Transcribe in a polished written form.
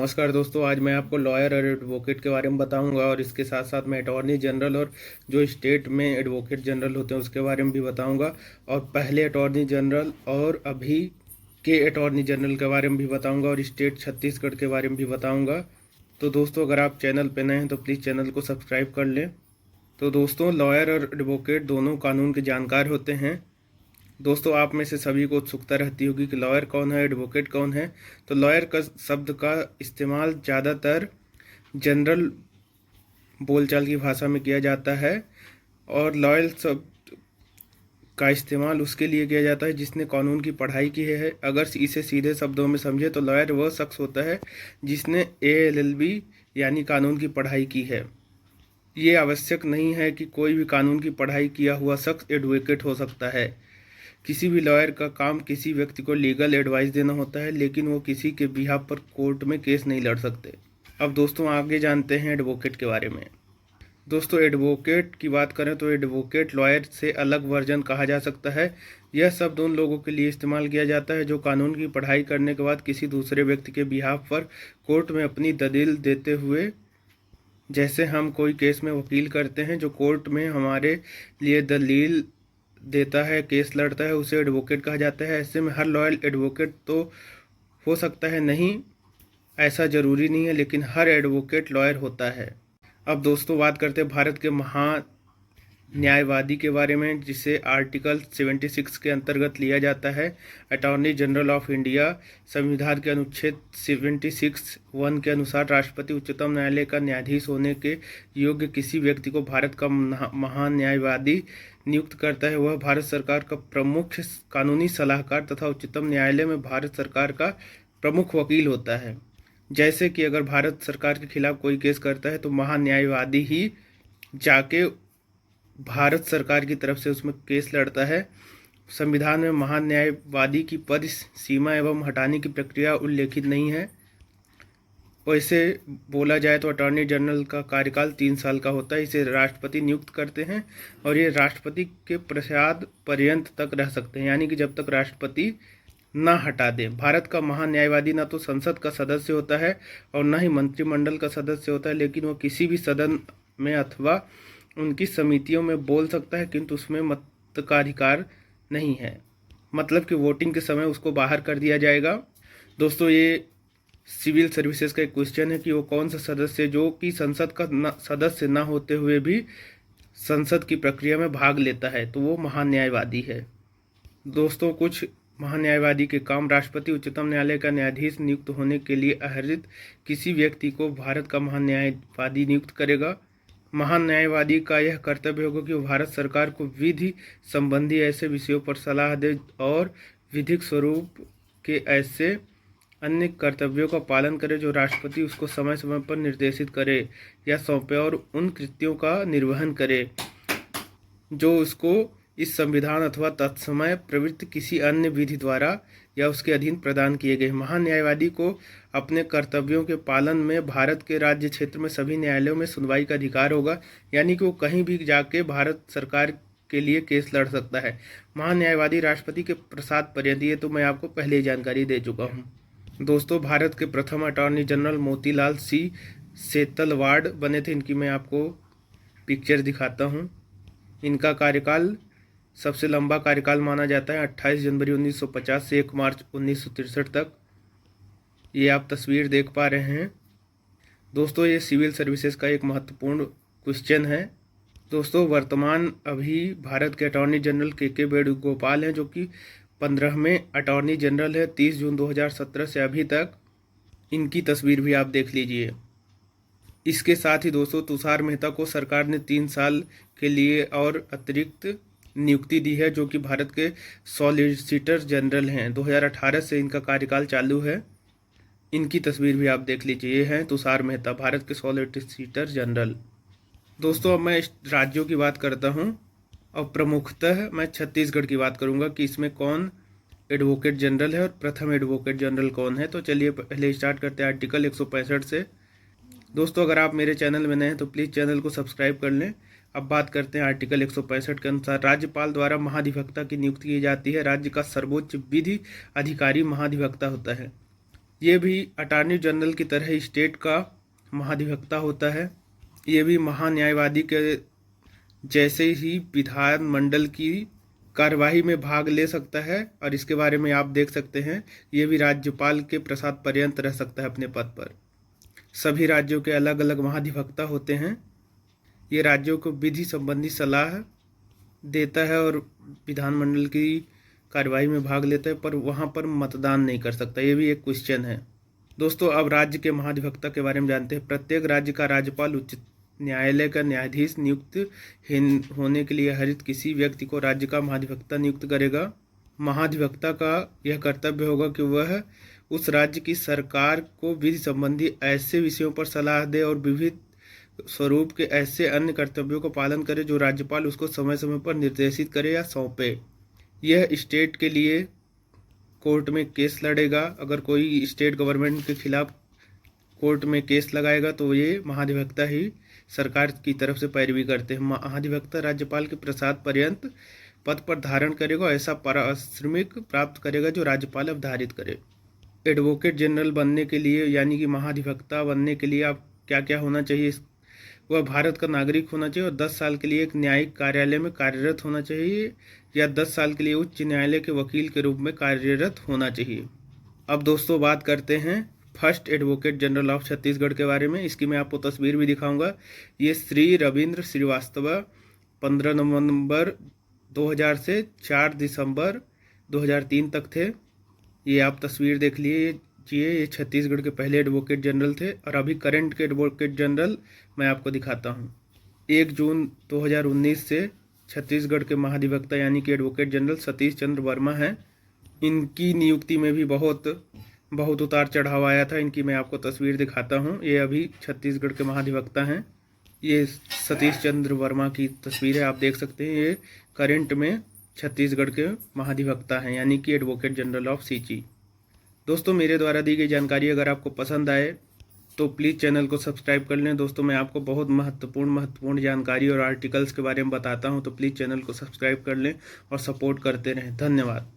नमस्कार दोस्तों, आज मैं आपको लॉयर और एडवोकेट के बारे में बताऊंगा और इसके साथ साथ मैं अटॉर्नी जनरल और जो स्टेट में एडवोकेट जनरल होते हैं उसके बारे में भी बताऊंगा और पहले अटॉर्नी जनरल और अभी के अटॉर्नी जनरल के बारे में भी बताऊंगा और स्टेट छत्तीसगढ़ के बारे में भी बताऊंगा। तो दोस्तों, अगर आप चैनल पर नए हैं तो प्लीज़ चैनल को सब्सक्राइब कर लें। तो दोस्तों, लॉयर और एडवोकेट दोनों कानून के जानकार होते हैं। दोस्तों, आप में से सभी को उत्सुकता रहती होगी कि लॉयर कौन है, एडवोकेट कौन है। तो लॉयर का शब्द का इस्तेमाल ज़्यादातर जनरल बोलचाल की भाषा में किया जाता है और लॉयर शब्द का इस्तेमाल उसके लिए किया जाता है जिसने कानून की पढ़ाई की है। अगर इसे सीधे शब्दों में समझे तो लॉयर वह शख्स होता है जिसने ALLB यानी कानून की पढ़ाई की है। ये आवश्यक नहीं है कि कोई भी कानून की पढ़ाई किया हुआ शख्स एडवोकेट हो सकता है। किसी भी लॉयर का काम किसी व्यक्ति को लीगल एडवाइस देना होता है, लेकिन वो किसी के बिहाफ पर कोर्ट में केस नहीं लड़ सकते। अब दोस्तों, आगे जानते हैं एडवोकेट के बारे में। दोस्तों, एडवोकेट की बात करें तो एडवोकेट लॉयर से अलग वर्जन कहा जा सकता है। यह शब्द उन लोगों के लिए इस्तेमाल किया जाता है जो कानून की पढ़ाई करने के बाद किसी दूसरे व्यक्ति के बिहाफ पर कोर्ट में अपनी दलील देते हुए, जैसे हम कोई केस में वकील करते हैं जो कोर्ट में हमारे लिए दलील देता है, केस लड़ता है, उसे एडवोकेट कहा जाता है। ऐसे में हर लॉयर एडवोकेट तो हो सकता है नहीं, ऐसा ज़रूरी नहीं है, लेकिन हर एडवोकेट लॉयर होता है। अब दोस्तों, बात करते हैं भारत के न्यायवादी के बारे में, जिसे आर्टिकल 76 के अंतर्गत लिया जाता है। अटॉर्नी जनरल ऑफ इंडिया संविधान के अनुच्छेद 76(1) के अनुसार राष्ट्रपति उच्चतम न्यायालय का न्यायाधीश होने के योग्य किसी व्यक्ति को भारत का महान न्यायवादी नियुक्त करता है। वह भारत सरकार का प्रमुख कानूनी सलाहकार तथा उच्चतम न्यायालय में भारत सरकार का प्रमुख वकील होता है। जैसे कि अगर भारत सरकार के खिलाफ कोई केस करता है तो महान्यायवादी ही जाके भारत सरकार की तरफ से उसमें केस लड़ता है। संविधान में महान न्यायवादी की पद सीमा एवं हटाने की प्रक्रिया उल्लेखित नहीं है। वैसे बोला जाए तो अटॉर्नी जनरल का कार्यकाल 3 साल का होता है। इसे राष्ट्रपति नियुक्त करते हैं और ये राष्ट्रपति के प्रसाद पर्यंत तक रह सकते हैं, यानी कि जब तक राष्ट्रपति ना हटा दे। भारत का महान न्यायवादी ना तो संसद का सदस्य होता है और न ही मंत्रिमंडल का सदस्य होता है, लेकिन वो किसी भी सदन में अथवा उनकी समितियों में बोल सकता है, किंतु उसमें मताधिकार नहीं है। मतलब कि वोटिंग के समय उसको बाहर कर दिया जाएगा। दोस्तों, ये सिविल सर्विसेज का एक क्वेश्चन है कि वो कौन सा सदस्य जो कि संसद का सदस्य ना होते हुए भी संसद की प्रक्रिया में भाग लेता है, तो वो महान न्यायवादी है। दोस्तों, कुछ महान न्यायवादी के काम: राष्ट्रपति उच्चतम न्यायालय का न्यायाधीश नियुक्त होने के लिए आहरित किसी व्यक्ति को भारत का महान न्यायवादी नियुक्त करेगा। महान न्यायवादी का यह कर्तव्य होगा कि वो भारत सरकार को विधि संबंधी ऐसे विषयों पर सलाह दे और विधिक स्वरूप के ऐसे अन्य कर्तव्यों का पालन करे जो राष्ट्रपति उसको समय समय पर निर्देशित करे या सौंपे, और उन कृत्यों का निर्वहन करे जो उसको इस संविधान अथवा तत्समय प्रवृत्त किसी अन्य विधि द्वारा या उसके अधीन प्रदान किए गए। महान न्यायवादी को अपने कर्तव्यों के पालन में भारत के राज्य क्षेत्र में सभी न्यायालयों में सुनवाई का अधिकार होगा, यानी कि वो कहीं भी जाके भारत सरकार के लिए केस लड़ सकता है। महान न्यायवादी राष्ट्रपति के प्रसाद पर्यंत, ये तो मैं आपको पहले ही जानकारी दे चुका हूँ। दोस्तों, भारत के प्रथम अटॉर्नी जनरल मोतीलाल सी सेतलवाड बने थे। इनकी मैं आपको पिक्चर दिखाता हूँ। इनका कार्यकाल सबसे लंबा कार्यकाल माना जाता है, 28 जनवरी 1950 से 1 मार्च 1963 तक। ये आप तस्वीर देख पा रहे हैं। दोस्तों, ये सिविल सर्विसेज का एक महत्वपूर्ण क्वेश्चन है। दोस्तों, वर्तमान अभी भारत के अटॉर्नी जनरल के वेणुगोपाल हैं, जो कि 15वें अटॉर्नी जनरल है। 30 जून 2017 से अभी तक इनकी तस्वीर भी आप देख लीजिए। इसके साथ ही दोस्तों, तुषार मेहता को सरकार ने 3 साल के लिए और अतिरिक्त नियुक्ति दी है, जो कि भारत के सॉलिसिटर जनरल हैं। 2018 से इनका कार्यकाल चालू है। इनकी तस्वीर भी आप देख लीजिए। ये हैं तुषार मेहता, भारत के सॉलिसिटर जनरल। दोस्तों, अब मैं राज्यों की बात करता हूँ और प्रमुखतः मैं छत्तीसगढ़ की बात करूँगा कि इसमें कौन एडवोकेट जनरल है और प्रथम एडवोकेट जनरल कौन है। तो चलिए पहले स्टार्ट करते हैं आर्टिकल 165 से। दोस्तों, अगर आप मेरे चैनल में नए हैं तो प्लीज़ चैनल को सब्सक्राइब कर लें। अब बात करते हैं आर्टिकल 165 के अनुसार राज्यपाल द्वारा महाधिवक्ता की नियुक्ति की जाती है। राज्य का सर्वोच्च विधि अधिकारी महाधिवक्ता होता है। ये भी अटॉर्नी जनरल की तरह ही स्टेट का महाधिवक्ता होता है। ये भी महान्यायवादी के जैसे ही विधानमंडल की कार्यवाही में भाग ले सकता है, और इसके बारे में आप देख सकते हैं ये भी राज्यपाल के प्रसाद पर्यंत रह सकता है अपने पद पर। सभी राज्यों के अलग अलग महाधिवक्ता होते हैं। ये राज्यों को विधि संबंधी सलाह देता है और विधानमंडल की कार्यवाही में भाग लेता है, पर वहाँ पर मतदान नहीं कर सकता। ये भी एक क्वेश्चन है। दोस्तों, अब राज्य के महाधिवक्ता के बारे में जानते हैं। प्रत्येक राज्य का राज्यपाल उच्च न्यायालय का न्यायाधीश नियुक्त होने के लिए हरित किसी व्यक्ति को राज्य का महाधिवक्ता नियुक्त करेगा। महाधिवक्ता का यह कर्तव्य होगा कि वह उस राज्य की सरकार को विधि संबंधी ऐसे विषयों पर सलाह दे और विविध स्वरूप के ऐसे अन्य कर्तव्यों का पालन करे जो राज्यपाल उसको समय समय पर निर्देशित करे या सौंपे। यह स्टेट के लिए कोर्ट में केस लड़ेगा। अगर कोई स्टेट गवर्नमेंट के खिलाफ कोर्ट में केस लगाएगा तो ये महाधिवक्ता ही सरकार की तरफ से पैरवी करते हैं। महाधिवक्ता राज्यपाल के प्रसाद पर्यंत पद पर धारण करेगा, ऐसा पारिश्रमिक प्राप्त करेगा जो राज्यपाल अवधारित करे। एडवोकेट जनरल बनने के लिए यानी कि महाधिवक्ता बनने के लिए आप क्या क्या होना चाहिए? वह भारत का नागरिक होना चाहिए और 10 साल के लिए एक न्यायिक कार्यालय में कार्यरत होना चाहिए, या 10 साल के लिए उच्च न्यायालय के वकील के रूप में कार्यरत होना चाहिए। अब दोस्तों बात करते हैं first advocate general of Chhattisgarh के बारे में। इसकी मैं आपको तस्वीर भी दिखाऊंगा। ये श्री रविंद्र श्रीवास्तव 15 नवंबर 2000 से 4 दिसंबर 2003 तक थे। ये आप तस्वीर देख लीजिए। ये छत्तीसगढ़ के पहले एडवोकेट जनरल थे। और अभी करंट के एडवोकेट जनरल मैं आपको दिखाता हूँ। 1 जून 2019 से छत्तीसगढ़ के महाधिवक्ता यानी कि एडवोकेट जनरल सतीश चंद्र वर्मा हैं। इनकी नियुक्ति में भी बहुत उतार चढ़ाव आया था। इनकी मैं आपको तस्वीर दिखाता हूँ। ये अभी छत्तीसगढ़ के महाधिवक्ता हैं। ये सतीश चंद्र वर्मा की तस्वीर है, आप देख सकते हैं। ये करंट में छत्तीसगढ़ के महाधिवक्ता हैं यानी कि एडवोकेट जनरल ऑफ सीजी। दोस्तों, मेरे द्वारा दी गई जानकारी अगर आपको पसंद आए तो प्लीज़ चैनल को सब्सक्राइब कर लें। दोस्तों, मैं आपको बहुत महत्वपूर्ण जानकारी और आर्टिकल्स के बारे में बताता हूं, तो प्लीज़ चैनल को सब्सक्राइब कर लें और सपोर्ट करते रहें। धन्यवाद।